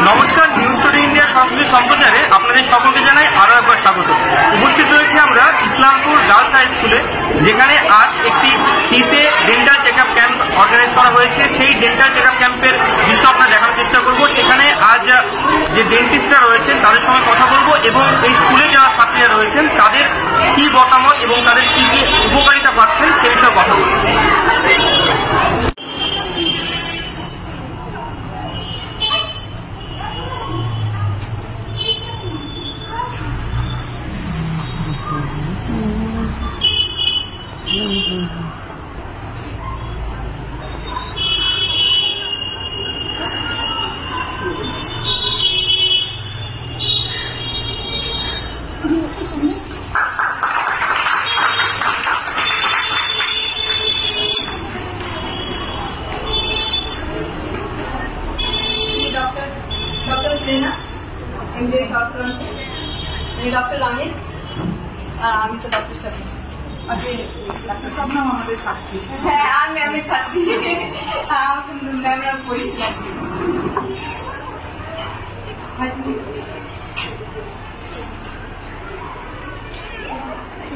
নমস্কার, news today India সরাসরি সম্প্রচারে আপনাদের সকলকে জানাই আরো একবার স্বাগত। উপস্থিত রয়েছে আমরা ইসলামপুর গার্লস হাই স্কুলে, যেখানে আজ একটি ফ্রিতে dental check up camp organise করা হয়েছে। সেই ডেন্টাল চেক আপ ক্যাম্পের দৃশ্য আমরা দেখানোর চেষ্টা করব। সেখানে আজ যে ডেন্টিস্টরা রয়েছেন তাদের সঙ্গে কথা বলবো এবং এই স্কুলে যারা ছাত্রীরা রয়েছেন তাদের কি মতামত এবং তাদের কি কি উপকারিতা পাচ্ছেন সে বিষয়ে কথা বলবো। डॉक्टर रमेश আমি তো ডক্টর শর্মা আপনি ডক্টর শর্মা আমাদের ছাত্রী। হ্যাঁ, আমি ছাত্রী, আমরা পড়েছিলাম।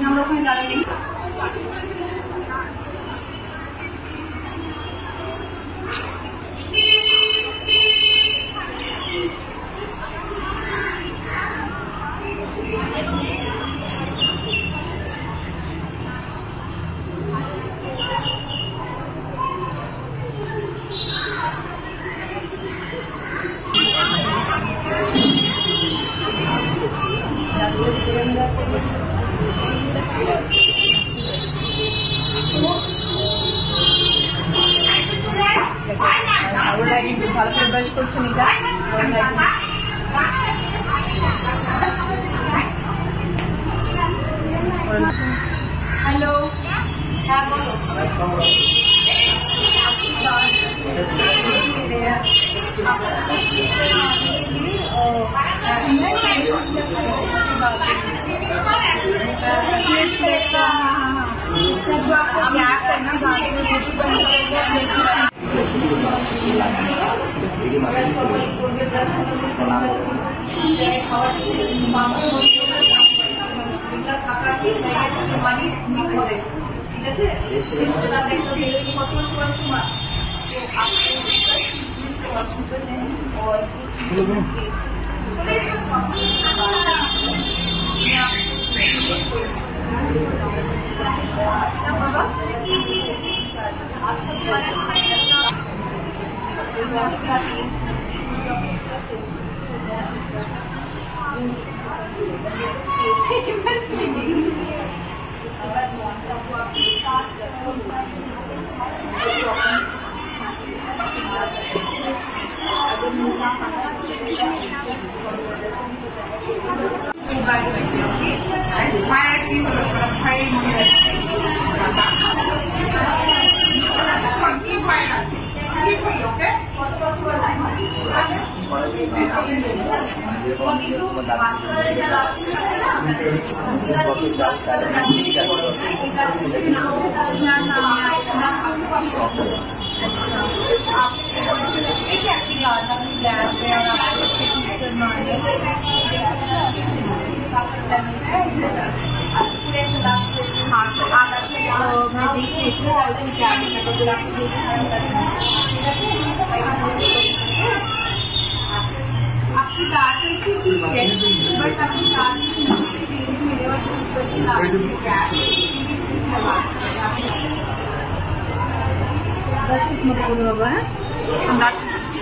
আমরা ওখানে দাঁড়াই ভালো করে ব্রাশ করছেন। এটা হ্যালো, হ্যাঁ বলো।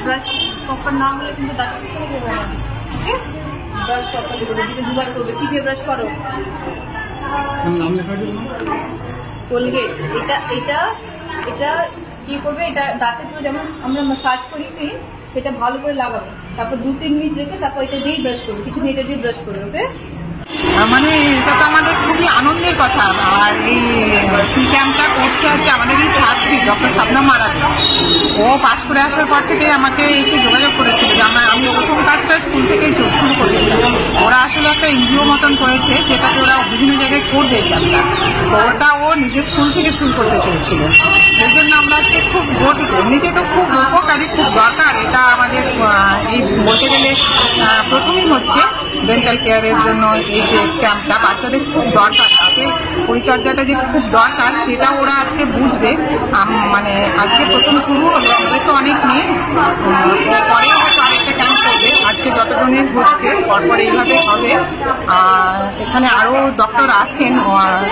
ব্রাশ প্রপার না হলে কিন্তু ব্রাশ প্রপার দুবার করবে। কি দিয়ে ব্রাশ করো? কোলগেট। এটা কি করবে, এটা দাঁতে পুরো যেমন আমরা মাসাজ করি সেটা ভালো করে লাগাবে, তারপর 2-3 মিনিট রেখে তারপর এটা দিয়েই ব্রাশ করবে, কিছু এটা দিয়ে ব্রাশ করবে। ওকে। মানে এটা তো আমাদের খুবই আনন্দের কথা। আর এই ক্যাম্পটা করছে হচ্ছে আমাদের এই ছাত্রী ডক্টর শাবনাম মারাবি। ও পাশ করে আসার পর থেকে আমাকে এসে যোগাযোগ করেছিল যে আমি প্রথম কাজটা স্কুল থেকেই শুরু করেছিলাম। ওরা আসলে একটা এনজিও মতন করেছে, যেটাতে ওরা বিভিন্ন জায়গায় করবে ক্যাম্পটা। তো ওটা ও নিজের স্কুল থেকে শুরু করতে চেয়েছিল। সেই জন্য আমরা আজকে খুব গর্বিত। এমনিতে তো খুব উপকারী, খুব দরকার। এটা আমাদের এই বলতে গেলে প্রথমেই হচ্ছে ডেন্টাল কেয়ারের জন্য এই যে ক্যাম্পটা বাচ্চাদের খুব দরকার, তাদের পরিচর্যাটা যে খুব দরকার সেটা ওরা আজকে বুঝবে। মানে আজকে প্রথম শুরু হলো, আমাদের তো অনেক নেই, পরে হয়তো আরেকটা ক্যাম্প করবে। আজকে যতজনের হচ্ছে পরপর এইভাবে হবে। আর এখানে আরো ডক্টর আছেন,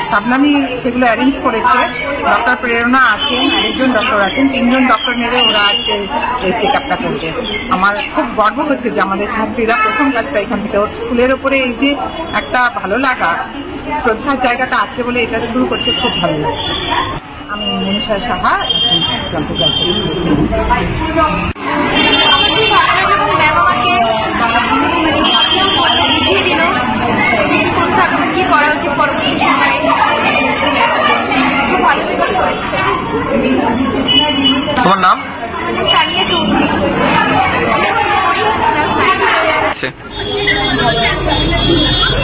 শাবনামই সেগুলো অ্যারেঞ্জ করেছে। ডক্টর প্রেরণা আছেন, আরেকজন ডক্টর আছেন, 3 জন ডক্টর মিলে ওরা আজকে এই চেক আপটা করবে। আমার খুব গর্ব হচ্ছে যে আমাদের ছাত্রীরা প্রথম কাজটা এখান থেকে ওর স্কুলের উপরে এই যে একটা ভালো লাগা, শ্রদ্ধার জায়গাটা আছে বলে এটা শুরু করছে, খুব ভালো লাগছে। আমি মনীষা সাহা, ইসলামপুর কি করা উচিত পরবর্তী তোমার নাম?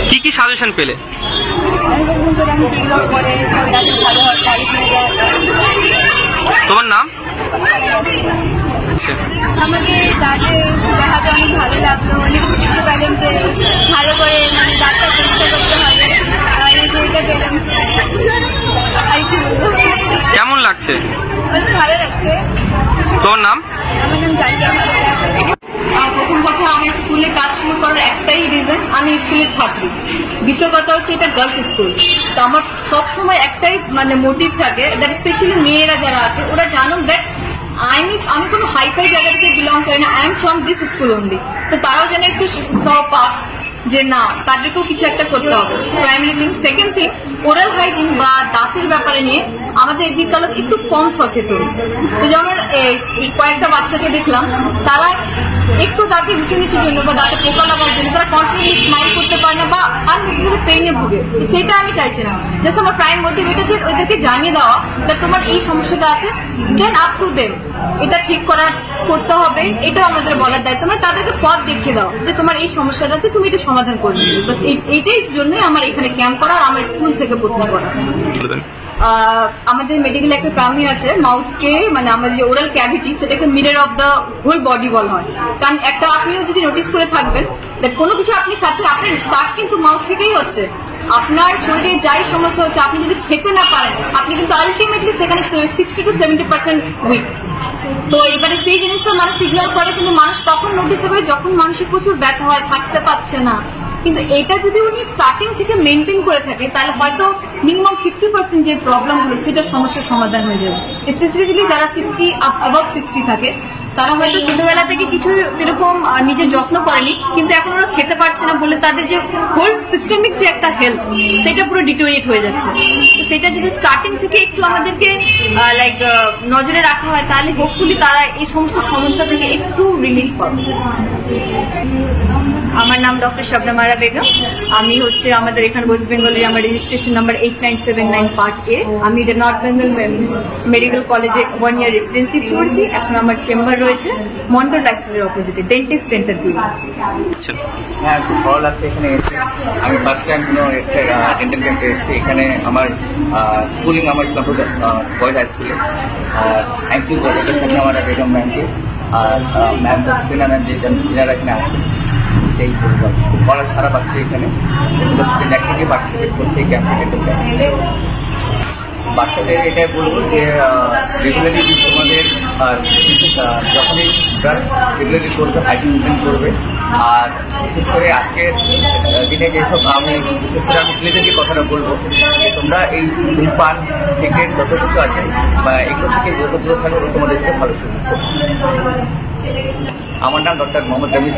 কি কি সাজেশন পেলে? তোমার নাম? আমাকে তাদের দেখাতে অনেক ভালো লাগলো, অনেক বুঝতে পারলাম যে ভালো করে মানে ডাক্তার পরীক্ষা করতে হবে। কেমন লাগছে? অনেক ভালো লাগছে। তোমার নাম? আমার নাম জানিয়া। প্রথম কথা, আমার স্কুলে কাজ শুরু করার একটাই রিজন, আমি স্কুলের ছাত্রী। দ্বিতীয় কথা হচ্ছে এটা গার্লস স্কুল। তো আমার সবসময় একটাই মানে মোটিভ থাকে, দ্যাট স্পেশালি মেয়েরা যারা আছে ওরা জানো দ্যাট আমি কোনো হাইফাই জায়গা থেকে বিলং করি না, I am from this school only. তো তারাও যেন একটু পাক যে না, তাদেরকেও কিছু একটা করতে হবে। Primary thing. Second thing, oral hygiene বা দাঁতের ব্যাপারে নিয়ে আমাদের এদিককাল একটু কম সচেতন। তো যেমন কয়েকটা বাচ্চাকে দেখলাম, তারা একটু দাঁতে উঁচু নিচুর জন্য বা দাঁতে পোকা লাগার জন্য তারা কনফিডেন্টলি স্মাইল করতে পারে না বা আননেসেসারি পেইনে ভুগে। সেটা আমি চাইছি না। জাস্ট আমার প্রাইম মোটিভ এটা যে ওদেরকে জানিয়ে দেওয়া যে তোমার এই সমস্যাটা আছে, দেন আপ টু দেম এটা ঠিক করতে হবে, এটাও আমাদের বলার দায়িত্ব। মানে তাদেরকে পথ দেখিয়ে দাও যে তোমার এই সমস্যাটা আছে, তুমি এটা সমাধান করবে। এইটাই জন্যই আমার এখানে ক্যাম্প করা, আমার স্কুল থেকে প্রথম করা। আমাদের মেডিকেল একটা টার্মই আছে, মাউথকে মানে আমাদের যে ওরাল ক্যাভিটি সেটাকে mirror of the whole body বলা হয়। কারণ একটা আপনিও যদি নোটিস করে থাকবেন, কোনো কিছু আপনি খাচ্ছেন, আপনার স্টার্ট কিন্তু মাউথ থেকেই হচ্ছে। আপনার শরীরে যাই সমস্যা হচ্ছে, আপনি যদি খেতে না পারেন, আপনি কিন্তু আলটিমেটলি সেখানে 60 to 70% উইক। তো এবারে সেই জিনিসটা মানুষ সিগন্যাল করে, কিন্তু মানুষ তখন নোটিস করে যখন মানুষের প্রচুর ব্যথা হয়, থাকতে পারছে না। কিন্তু এটা যদি উনি স্টার্টিং থেকে মেনটেন করে থাকে, তাহলে হয়তো মিনিমাম 50% যে প্রবলেম হলো সেটা সমস্যার সমাধান হয়ে যাবে। স্পেসিফিক্যালি যারা 60 থাকে, তারা হয়তো ছোটবেলা থেকে কিছু এরকম নিজের যত্ন করেনি, কিন্তু এখন ওরা খেতে পারছে না বলে তাদের যে হোল সিস্টেমিক যে একটা হেলথ, সেটা পুরো ডিটোরিয়েট হয়ে যাচ্ছে। তো সেটা যদি স্টার্টিং থেকে একটু আমাদেরকে নজরে রাখা হয়, তাহলে হোপফুলি তারা এই সমস্ত সমস্যা থেকে একটু রিলিফ পাবে। আমার নাম ডক্টর শাবনাম মারা বেগম। আমি হচ্ছে আমাদের এখানে ওয়েস্ট বেঙ্গলের আমার রেজিস্ট্রেশন নাম্বার 8979 পার্ট এ। আমি নর্থ বেঙ্গল মেডিকেল কলেজে 1 ইয়ার রেসিডেন্সি করেছি। এখন আমার চেম্বার রয়েছে মন্ডল রাইসমিলের অপোজিটে, ডেন্টিস্ট ডেন্টাল ক্লিনিক। হ্যাঁ, খুব ভালো লাগছে এখানে এসে। আমি ফার্স্ট টাইম ডেন্টাল ক্যাম্পে এসেছি। এখানে আমার স্কুলিং আমার ইসলামপুর বয়েজ হাই স্কুলে। আর থ্যাংক ইউ ডক্টর শাবনাম মারা বেগম ম্যামকে আর ম্যাম সিনা ম্যাম যারা এখানে আছে। এই বলার সারা পাচ্ছে এখানে স্টুডেন্ট অ্যাক্টিভিটি পার্টিসিপেট করছে এই ক্যাম্পে। বাচ্চাদের এটাই বলবো যে রেগুলারলি তোমাদের যখনই ব্রাশ রেগুলারলি করবে, হাইজিন মেনটেন করবে। আর বিশেষ করে আজকের দিনে যেসব আমি বিশেষ করে আমি ছেলেদেরকে কথাটা বলবো, তোমরা এই ধূমপান, সিগারেট যত কিছু আছে বা এগুলো থেকে যত দূরে থাকবে তোমাদেরকে ভালো সুযোগ করবে। আমার নাম ডক্টর মোহাম্মদ রমিজ।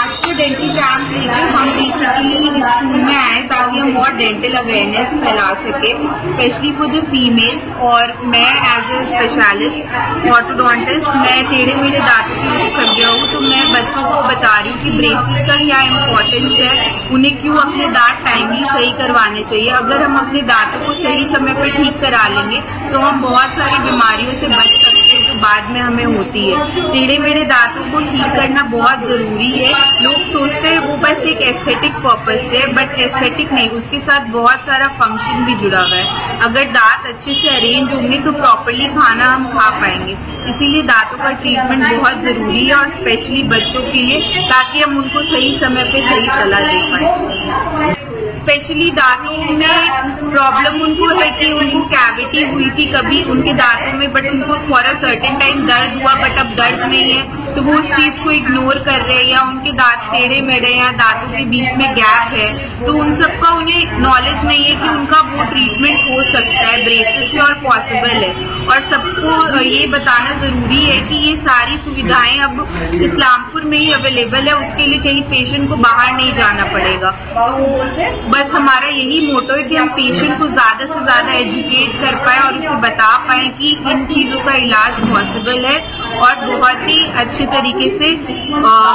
আজকে डेंटल कैंप लेकर हम बेसिकली स्कूल में आए ताकि हम और डेंटल अवेयरनेस फैला सके, स्पेशली फॉर द फीमेल्स। और मैं एज ए स्पेशलिस्ट ऑर्थोडोंटिस्ट, मैं टेढ़े मेढ़े दांतों की विशेषज्ञ हूँ, तो मैं बच्चों को बता रही हूँ कि ब्रेसेस का क्या इम्पोर्टेंस है, उन्हें क्यों अपने दांत टाइमली सही करवाने चाहिए। अगर हम अपने दांतों को सही समय पर ठीक करा लेंगे तो हम बहुत सारी बीमारियों से बच सकते हैं जो बाद में हमें होती है। टेढ़े मेढ़े दांतों को ठीक करना बहुत जरूरी है। लोग सोचते हैं वो बस एक एस्थेटिक पर्पस से, बट एस्थेटिक नहीं, उसके साथ बहुत सारा फंक्शन भी जुड़ा हुआ है। अगर दांत अच्छे से अरेंज होंगे तो प्रॉपर्ली खाना हम खा पाएंगे। इसीलिए दांतों का ट्रीटमेंट बहुत जरूरी है, और स्पेशली बच्चों के लिए, ताकि हम उनको सही समय पे सही सलाह दे पाए। स्पेशली दांतों में प्रॉब्लम उनको है कि उनको कैविटी हुई थी कभी उनके दांतों में, बट उनको फॉर अ सर्टेन टाइम दर्द हुआ, बट अब दर्द नहीं है, तो वो उस चीज को इग्नोर कर रहे हैं, या उनके दांत टेढ़े मेढ़े या दांतों के बीच में गैप है, तो उन सबका उन्हें नॉलेज नहीं है कि उनका वो ट्रीटमेंट हो सकता है ब्रेसेस से और पॉसिबल है। और सबको ये बताना जरूरी है कि ये सारी सुविधाएं अब इस्लामपुर में ही अवेलेबल है, उसके लिए कहीं पेशेंट को बाहर नहीं जाना पड़ेगा। तो बस हमारा यही मोटो है कि हम पेशेंट को ज्यादा से ज्यादा एजुकेट कर पाए और उसे बता पाए कि इन चीजों का इलाज पॉसिबल है, और बहुत ही अच्छे तरीके से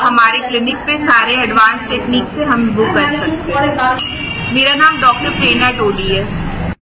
हमारे क्लिनिक पे सारे एडवांस टेक्निक से हम वो कर सकते हैं। मेरा नाम डॉक्टर प्रेरणा टोडी है।